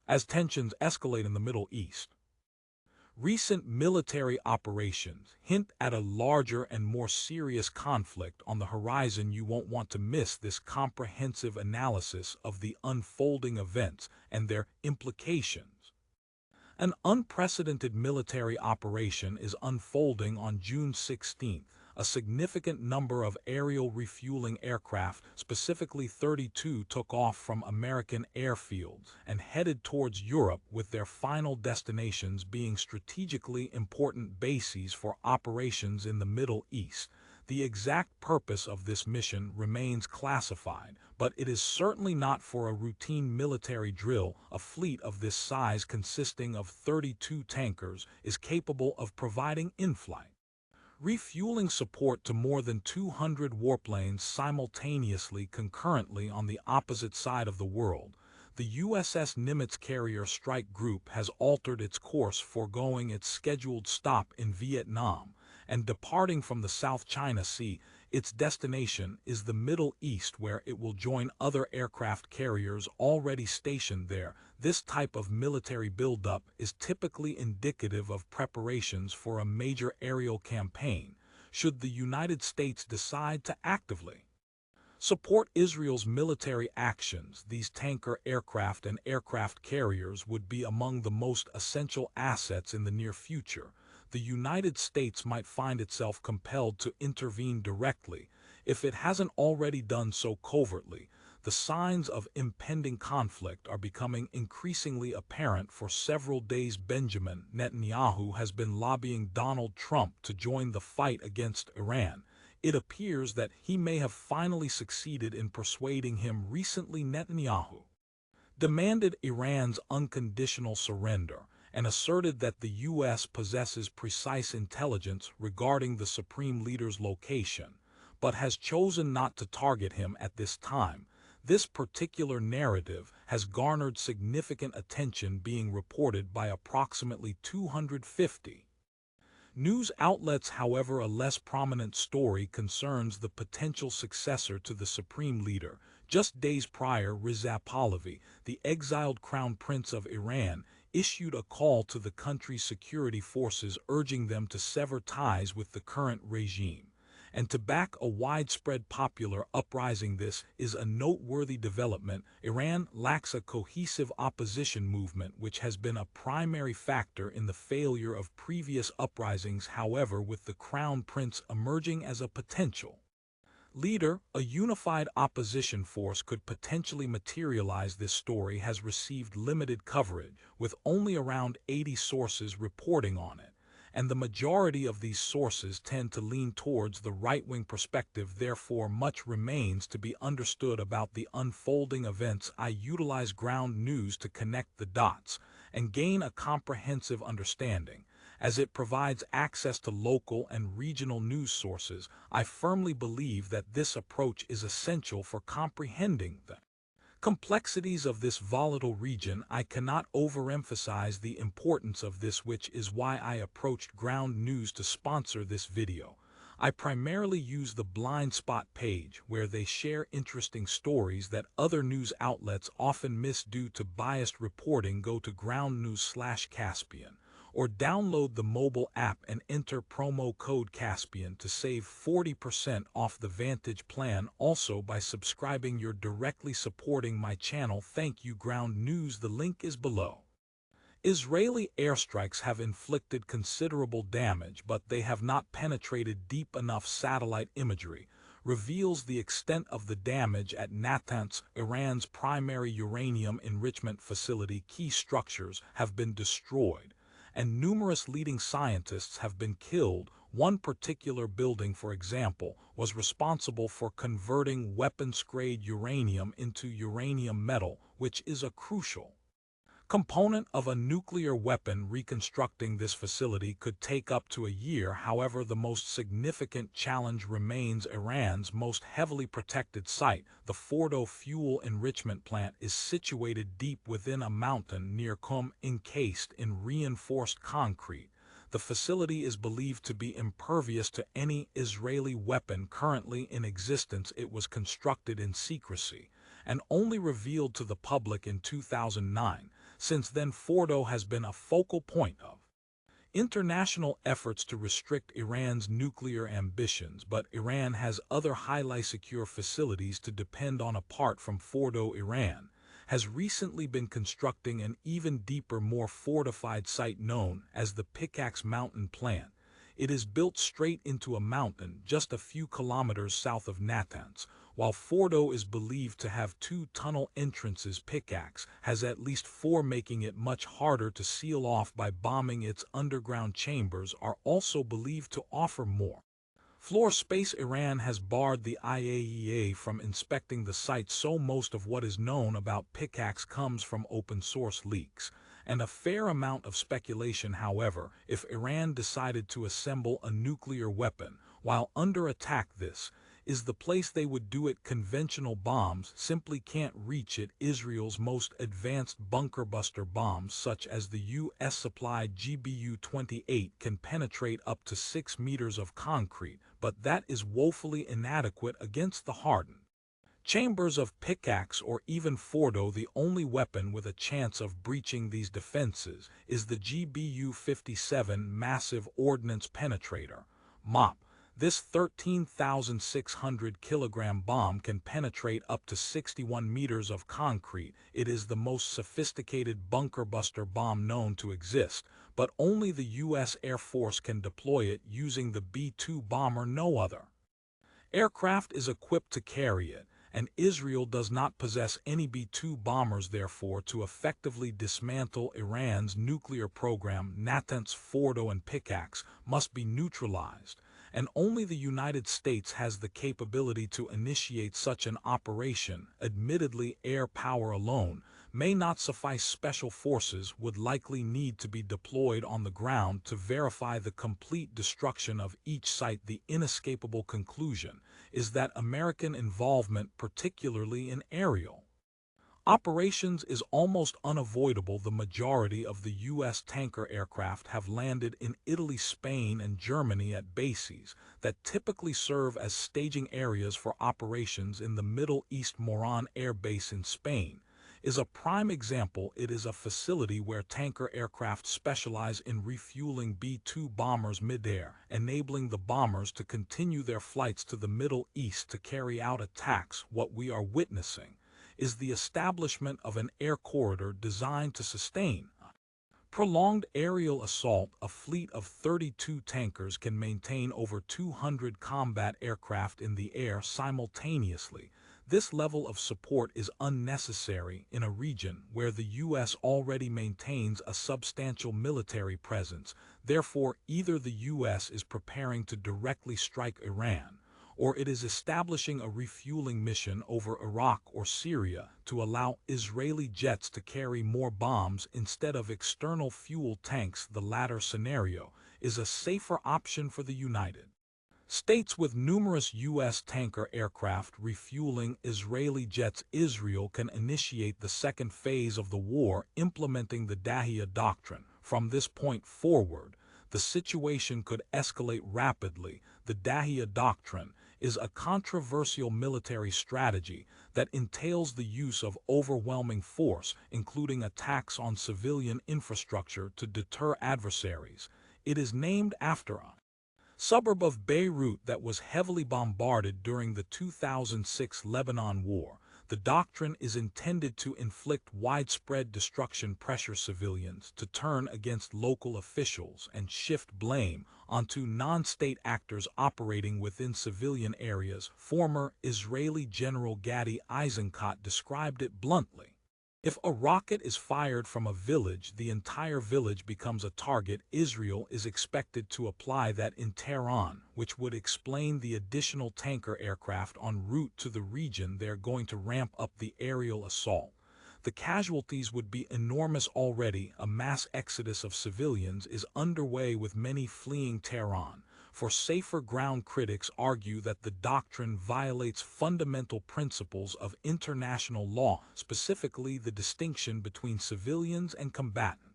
As tensions escalate in the Middle East, recent military operations hint at a larger and more serious conflict on the horizon. You won't want to miss this comprehensive analysis of the unfolding events and their implications. An unprecedented military operation is unfolding on June 16th. A significant number of aerial refueling aircraft, specifically 32, took off from American airfields and headed towards Europe, with their final destinations being strategically important bases for operations in the Middle East. The exact purpose of this mission remains classified, but it is certainly not for a routine military drill. A fleet of this size, consisting of 32 tankers, is capable of providing in-flight refueling support to more than 200 warplanes simultaneously concurrently on the opposite side of the world. The USS Nimitz carrier strike group has altered its course, foregoing its scheduled stop in Vietnam and departing from the South China Sea. Its destination is the Middle East, where it will join other aircraft carriers already stationed there. This type of military buildup is typically indicative of preparations for a major aerial campaign, should the United States decide to actively support Israel's military actions. These tanker aircraft and aircraft carriers would be among the most essential assets in the near future. The United States might find itself compelled to intervene directly, if it hasn't already done so covertly. The signs of impending conflict are becoming increasingly apparent. For several days, Benjamin Netanyahu has been lobbying Donald Trump to join the fight against Iran. It appears that he may have finally succeeded in persuading him. Recently, Netanyahu demanded Iran's unconditional surrender and asserted that the U.S. possesses precise intelligence regarding the Supreme Leader's location, but has chosen not to target him at this time. This particular narrative has garnered significant attention, being reported by approximately 250 news outlets. However, a less prominent story concerns the potential successor to the Supreme Leader. Just days prior, Reza Pahlavi, the exiled crown prince of Iran, issued a call to the country's security forces, urging them to sever ties with the current regime and to back a widespread popular uprising. This is a noteworthy development. Iran lacks a cohesive opposition movement, which has been a primary factor in the failure of previous uprisings. However, with the crown prince emerging as a potential leader, a unified opposition force could potentially materialize. This story has received limited coverage, with only around 80 sources reporting on it, and the majority of these sources tend to lean towards the right-wing perspective. Therefore, much remains to be understood about the unfolding events. I utilize ground news to connect the dots and gain a comprehensive understanding, as it provides access to local and regional news sources. I firmly believe that this approach is essential for comprehending the complexities of this volatile region. I cannot overemphasize the importance of this, which is why I approached Ground News to sponsor this video. I primarily use the blind spot page, where they share interesting stories that other news outlets often miss due to biased reporting. Go to groundnews/Caspian or download the mobile app and enter promo code Caspian to save 40% off the Vantage plan. Also, by subscribing, you're directly supporting my channel. Thank you. Ground News, the link is below. Israeli airstrikes have inflicted considerable damage, but they have not penetrated deep enough. Satellite imagery reveals the extent of the damage at Natanz, Iran's primary uranium enrichment facility. Key structures have been destroyed, and numerous leading scientists have been killed. One particular building, for example, was responsible for converting weapons-grade uranium into uranium metal, which is a crucial component of a nuclear weapon. Reconstructing this facility could take up to a year. However, the most significant challenge remains Iran's most heavily protected site. The Fordo fuel enrichment plant is situated deep within a mountain near Qum, encased in reinforced concrete. The facility is believed to be impervious to any Israeli weapon currently in existence. It was constructed in secrecy and only revealed to the public in 2009. Since then, Fordo has been a focal point of international efforts to restrict Iran's nuclear ambitions, but Iran has other highly secure facilities to depend on apart from Fordo. Iran has recently been constructing an even deeper, more fortified site known as the Pickaxe Mountain Plant. It is built straight into a mountain just a few kilometers south of Natanz. While Fordo is believed to have 2 tunnel entrances, Pickaxe has at least 4, making it much harder to seal off by bombing. Its underground chambers are also believed to offer more floor space. Iran has barred the IAEA from inspecting the site, so most of what is known about Pickaxe comes from open-source leaks. And a fair amount of speculation, however, if Iran decided to assemble a nuclear weapon while under attack, this is the place they would do it. Conventional bombs simply can't reach it. Israel's most advanced bunker-buster bombs, such as the U.S.-supplied GBU-28, can penetrate up to 6 meters of concrete, but that is woefully inadequate against the hardened chambers of Pickaxe or even Fordo. The only weapon with a chance of breaching these defenses is the GBU-57 Massive Ordnance Penetrator, MOP. This 13,600 kilogram bomb can penetrate up to 61 meters of concrete. It is the most sophisticated bunker-buster bomb known to exist, but only the U.S. Air Force can deploy it using the B-2 bomber. No other aircraft is equipped to carry it, and Israel does not possess any B-2 bombers. Therefore, to effectively dismantle Iran's nuclear program, Natanz, Fordo, and Pickaxe must be neutralized, and only the United States has the capability to initiate such an operation. Admittedly, air power alone may not suffice. Special forces would likely need to be deployed on the ground to verify the complete destruction of each site. The inescapable conclusion is that American involvement, particularly in aerial operations, is almost unavoidable. The majority of the U.S. tanker aircraft have landed in Italy, Spain, and Germany at bases that typically serve as staging areas for operations in the Middle East. Moran Air Base in Spain is a prime example. It is a facility where tanker aircraft specialize in refueling B-2 bombers midair, enabling the bombers to continue their flights to the Middle East to carry out attacks. What we are witnessing is the establishment of an air corridor designed to sustain prolonged aerial assault. A fleet of 32 tankers can maintain over 200 combat aircraft in the air simultaneously. This level of support is unnecessary in a region where the U.S. already maintains a substantial military presence. Therefore, either the U.S. is preparing to directly strike Iran, or it is establishing a refueling mission over Iraq or Syria to allow Israeli jets to carry more bombs instead of external fuel tanks. The latter scenario is a safer option for the United States, with numerous U.S. tanker aircraft refueling Israeli jets. Israel can initiate the second phase of the war, implementing the Dahia Doctrine. From this point forward, the situation could escalate rapidly. The Dahia Doctrine is a controversial military strategy that entails the use of overwhelming force, including attacks on civilian infrastructure, to deter adversaries. It is named after a suburb of Beirut that was heavily bombarded during the 2006 Lebanon War. The doctrine is intended to inflict widespread destruction, pressure civilians to turn against local officials, and shift blame onto non-state actors operating within civilian areas. Former Israeli General Gadi Eisenkot described it bluntly: if a rocket is fired from a village, the entire village becomes a target. Israel is expected to apply that in Tehran, which would explain the additional tanker aircraft en route to the region. They're going to ramp up the aerial assault. The casualties would be enormous. Already, a mass exodus of civilians is underway, with many fleeing Tehran for safer ground. Critics argue that the doctrine violates fundamental principles of international law, specifically the distinction between civilians and combatants.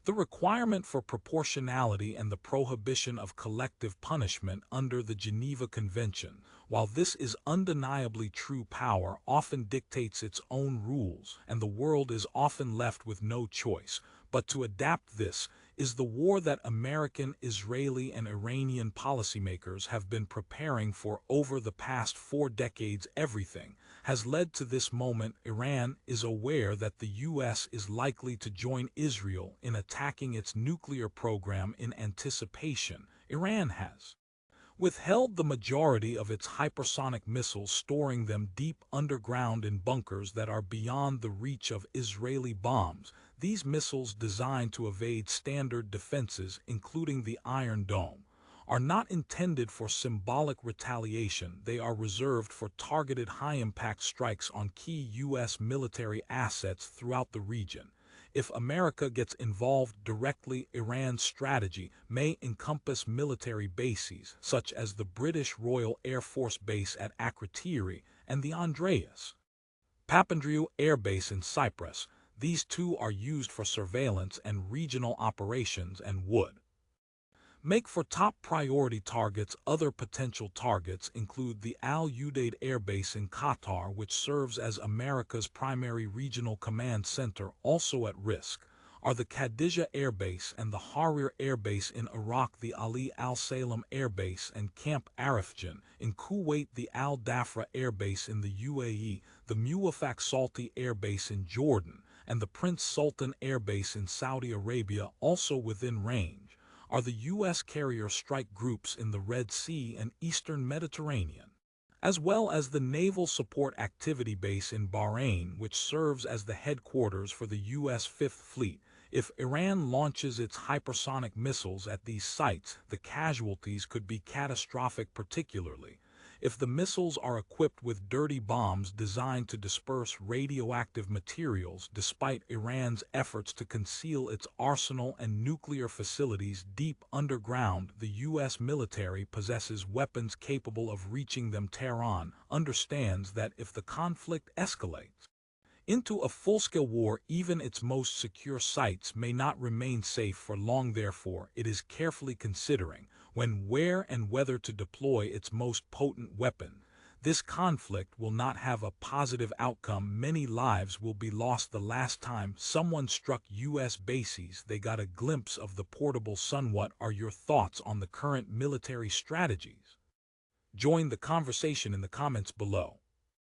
The requirement for proportionality and the prohibition of collective punishment under the Geneva Convention, while this is undeniably true, power often dictates its own rules, and the world is often left with no choice but to adapt. This is the war that American, Israeli, and Iranian policymakers have been preparing for over the past 4 decades. Everything has led to this moment. Iran is aware that the U.S. is likely to join Israel in attacking its nuclear program. In anticipation, Iran has withheld the majority of its hypersonic missiles, storing them deep underground in bunkers that are beyond the reach of Israeli bombs. These missiles, designed to evade standard defenses, including the Iron Dome, are not intended for symbolic retaliation. They are reserved for targeted high-impact strikes on key U.S. military assets throughout the region. If America gets involved directly, Iran's strategy may encompass military bases, such as the British Royal Air Force Base at Akrotiri and the Andreas Papandreou Air Base in Cyprus. These two are used for surveillance and regional operations and would make for top priority targets. Other potential targets include the Al Udeid Air Base in Qatar, which serves as America's primary regional command center. Also at risk are the Khadija Air Base and the Harir Air Base in Iraq, the Ali Al Salem Air Base and Camp Arifjan in Kuwait, the Al Dhafra Air Base in the UAE, the Muwafaq Salti Air Base in Jordan, and the Prince Sultan Air Base in Saudi Arabia. Also within range are the U.S. carrier strike groups in the Red Sea and Eastern Mediterranean, as well as the Naval Support Activity Base in Bahrain, which serves as the headquarters for the U.S. Fifth Fleet. If Iran launches its hypersonic missiles at these sites, the casualties could be catastrophic, particularly if the missiles are equipped with dirty bombs designed to disperse radioactive materials. Despite Iran's efforts to conceal its arsenal and nuclear facilities deep underground, the U.S. military possesses weapons capable of reaching them. Tehran understands that if the conflict escalates into a full-scale war, even its most secure sites may not remain safe for long. Therefore, it is carefully considering when, where, and whether to deploy its most potent weapon. This conflict will not have a positive outcome. Many lives will be lost. The last time someone struck U.S. bases, they got a glimpse of the portable sun. What are your thoughts on the current military strategies? Join the conversation in the comments below.